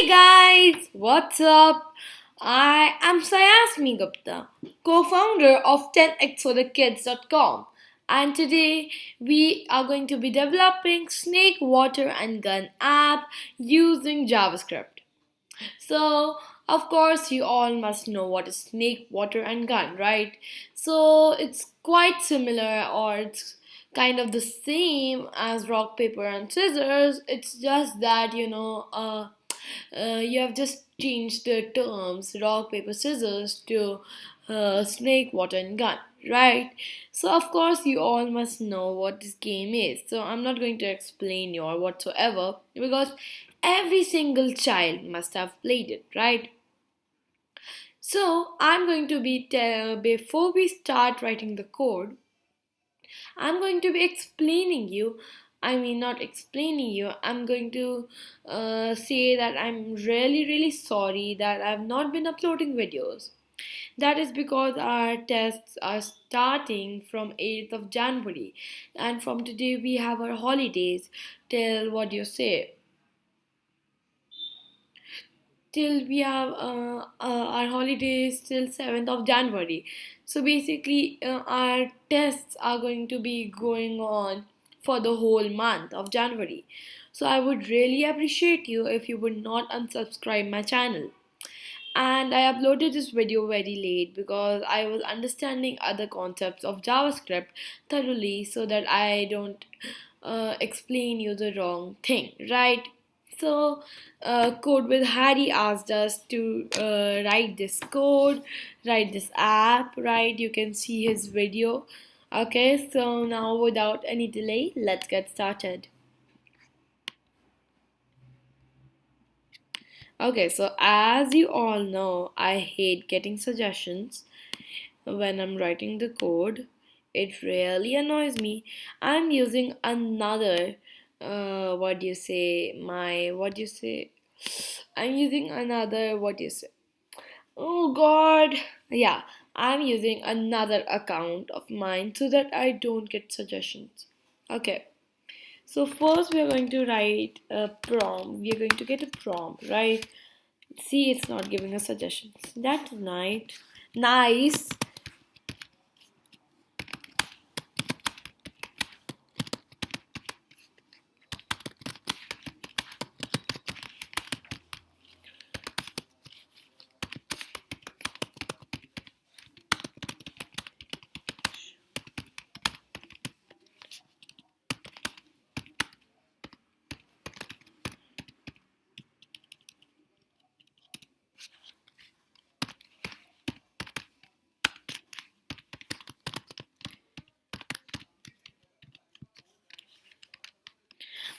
Guys, what's up? I am Saiasmi Gupta, co-founder of 10xforthekids.com, and today we are going to be developing Snake Water and Gun app using JavaScript. So, of course, you all must know what is Snake Water and Gun, right? So, it's quite similar, or it's kind of the same as rock paper and scissors. It's just that you have just changed the terms rock, paper, scissors to snake, water, and gun, right? So, of course, you all must know what this game is. So, I'm not going to explain you or whatsoever because every single child must have played it, right? So, I'm going to be, before we start writing the code, I'm going to be explaining you. I mean, not explaining you. I'm going to say that I'm really sorry that I've not been uploading videos. That is because our tests are starting from 8th of January, and from today we have our holidays till what do you say? Till we have our holidays till 7th of January. So basically, our tests are going to be going on for the whole month of January. So I would really appreciate you if you would not unsubscribe my channel. And I uploaded this video very late because I was understanding other concepts of JavaScript thoroughly so that I don't explain you the wrong thing, right? So, Code with Harry asked us to write this code, write this app, right? You can see his video. Okay, so now without any delay, let's get started. Okay, so as you all know, I hate getting suggestions when I'm writing the code. It really annoys me. I'm using another, what do you say? What do you say? I'm using another, what do you say? Oh God. Yeah, I'm using another account of mine so that I don't get suggestions. Okay. So first we are going to write a prompt. We are going to get a prompt, right? See, it's not giving us suggestions. That's nice. Nice.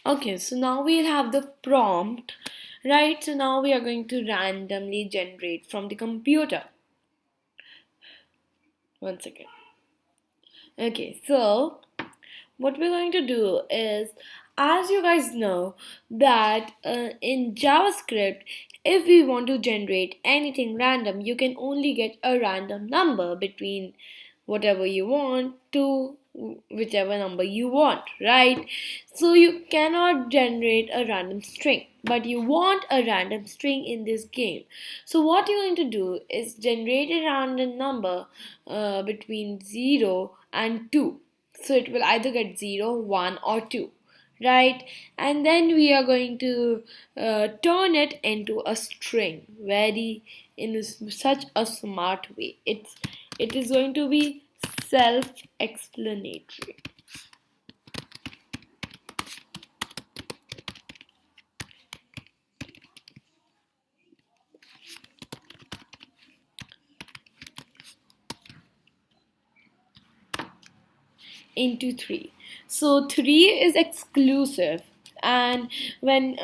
Okay, so now we'll have the prompt, right? So now we are going to randomly generate from the computer. One second. Okay, so what we're going to do is, as you guys know, that in JavaScript, if we want to generate anything random, you can only get a random number between whatever you want to whichever number you want, right? So you cannot generate a random string, but you want a random string in this game. So what you're going to do is generate a random number between 0 and 2. So it will either get 0, 1 or 2, right? And then we are going to turn it into a string very in such a smart way. It is going to be self-explanatory. Into 3. So 3 is exclusive, and when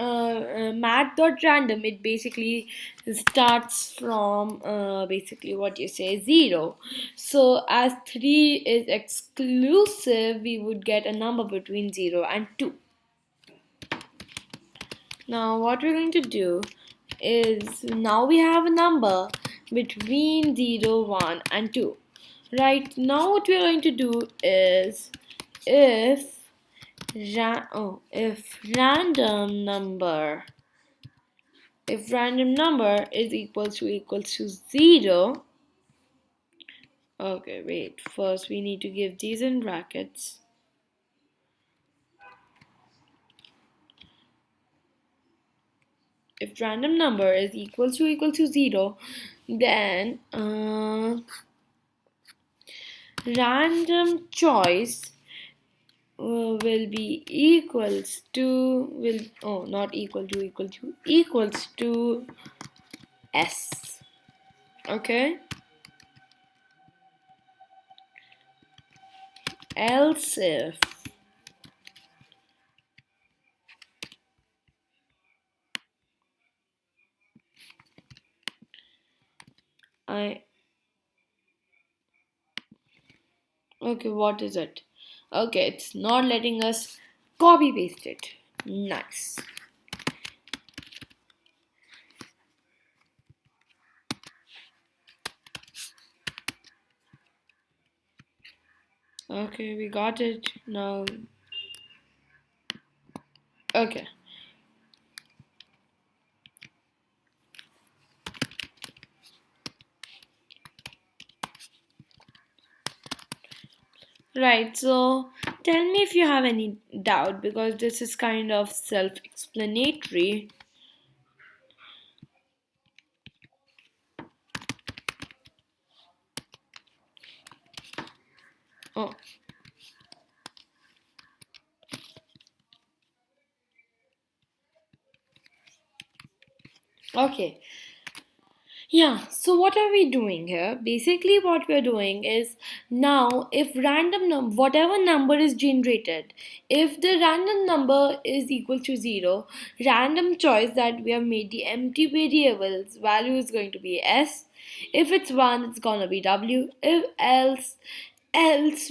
math.random, it basically starts from basically what you say 0. So as 3 is exclusive, we would get a number between 0 and 2. Now what we're going to do is, now we have a number between 0, 1 and 2. Right, now what we're going to do is, if random number if random number is equals to 0. Okay, wait, first we need to give these in brackets. If random number is equals to 0, then random choice will be equals to will oh not equals to s. Okay, else if I okay, what is it? Okay, it's not letting us copy paste it. Nice. Okay, we got it now. Okay. Right, so tell me if you have any doubt because this is kind of self explanatory. Oh, okay. Yeah, so what are we doing here? Basically, what we're doing is now if whatever number is generated, if the random number is equal to 0, random choice that we have made the empty variables value is going to be s. If it's 1, it's gonna be w. If else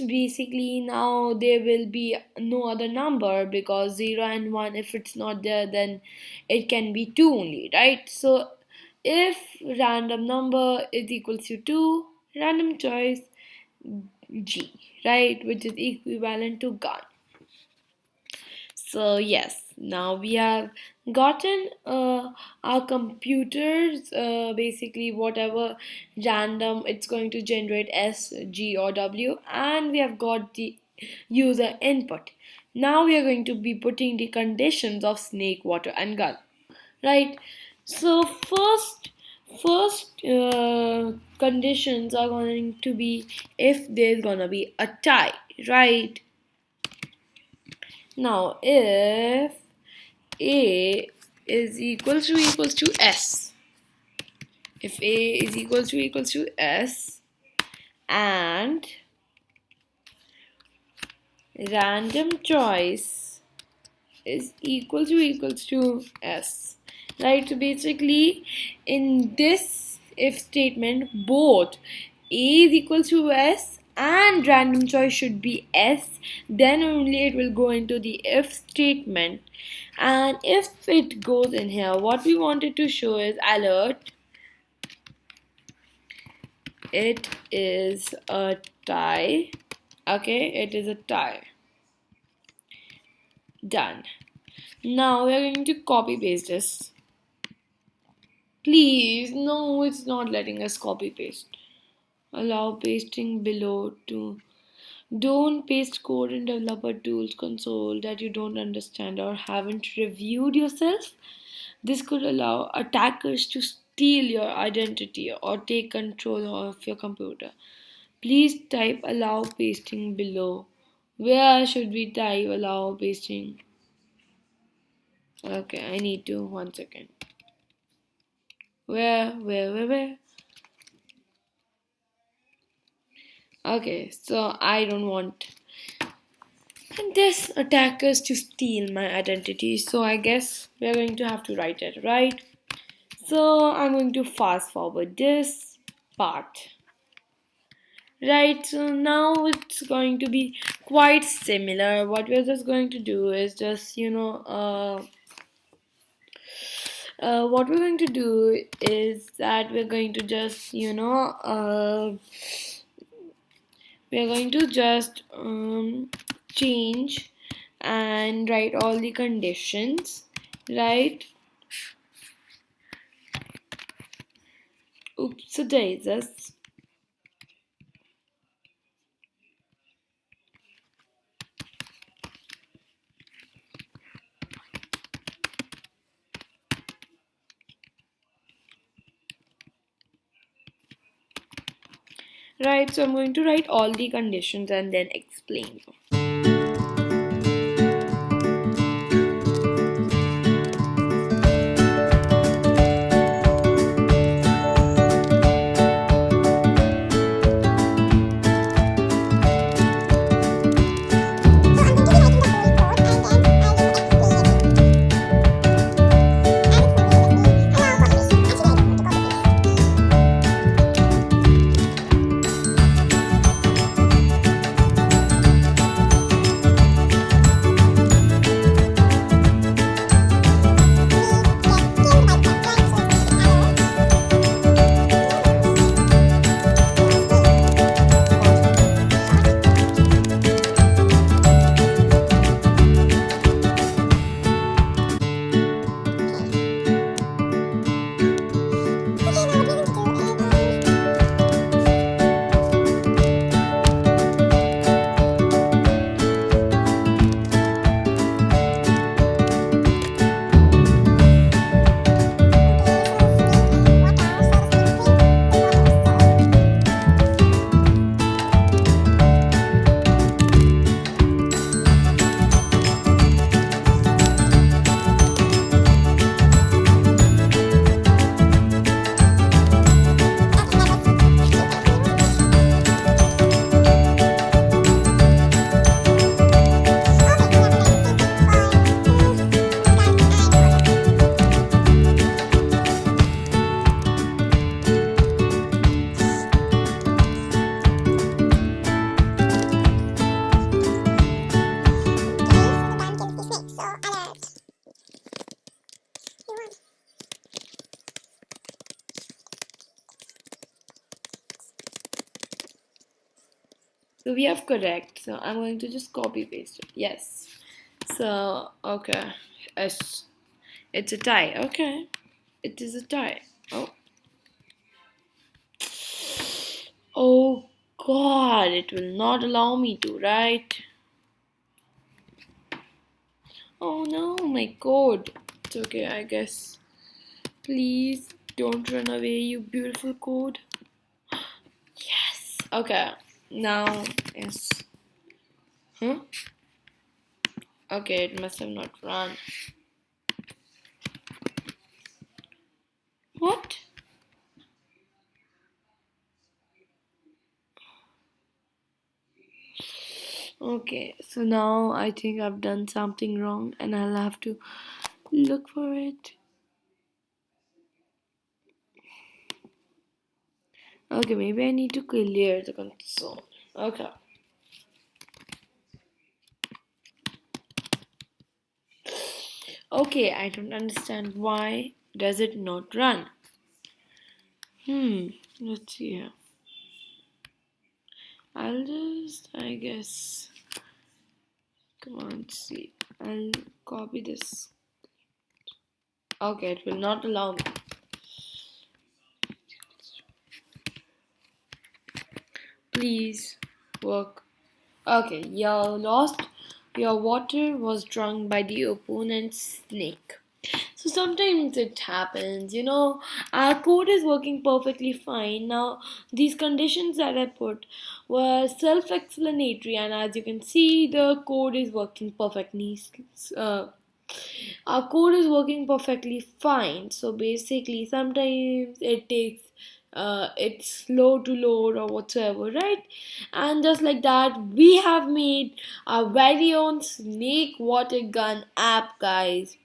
basically now there will be no other number because 0 and 1, if it's not there, then it can be 2 only, right? So if random number is equals to 2, random choice g, right, which is equivalent to gun. So yes, now we have gotten our computers basically whatever random it's going to generate s, g or w, and we have got the user input. Now we are going to be putting the conditions of snake, water and gun, right? So first conditions are going to be if there's gonna be a tie, right? Now if a is equals to s, if a is equals to s and random choice is equals to s, right? So basically in this if statement both a is equals to s and random choice should be s, then only it will go into the if statement. And if it goes in here, what we wanted to show is alert, it is a tie. Okay, it is a tie. Done. Now we are going to copy paste this. Please, no, it's not letting us copy paste. Allow pasting below to. Don't paste code in developer tools console that you don't understand or haven't reviewed yourself. This could allow attackers to steal your identity or take control of your computer. Please type allow pasting below. Where should we type allow pasting? Okay, I need to 1 second. Where? Okay, so I don't want this attackers to steal my identity. So I guess we're going to have to write it, right? So I'm going to fast forward this part. Right, so now it's going to be quite similar. What we're just going to do is just, what we're going to do is that we're going to just, we're going to just change and write all the conditions, right? Oops, daisies. Right, so I'm going to write all the conditions and then explain. So we have correct. So I'm going to just copy paste it. Yes. So okay. Yes. It's a tie. Okay. It is a tie. Oh. Oh God, it will not allow me to, right? Oh no, my code. It's okay, I guess. Please don't run away, you beautiful code. Yes. Okay. Now, yes. Huh? Okay, it must have not run. What? Okay, so now I think I've done something wrong and I'll have to look for it. Okay, maybe I need to clear the console. Okay. Okay, I don't understand why does it not run. Let's see here. I'll just, I guess, come on, see. I'll copy this. Okay, it will not allow me. Please work. Okay, you lost. Your water was drunk by the opponent's snake. So sometimes it happens, our code is working perfectly fine. Now, these conditions that I put were self explanatory, and as you can see, the code is working perfectly. Uh, our code is working perfectly fine. So basically, sometimes it takes it's slow to load or whatsoever, right? And just like that, we have made our very own snake water gun app, guys.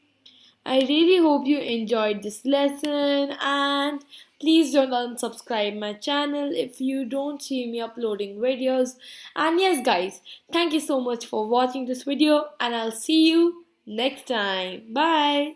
I really hope you enjoyed this lesson, and please don't unsubscribe my channel if you don't see me uploading videos. And yes guys, thank you so much for watching this video, and I'll see you next time. Bye.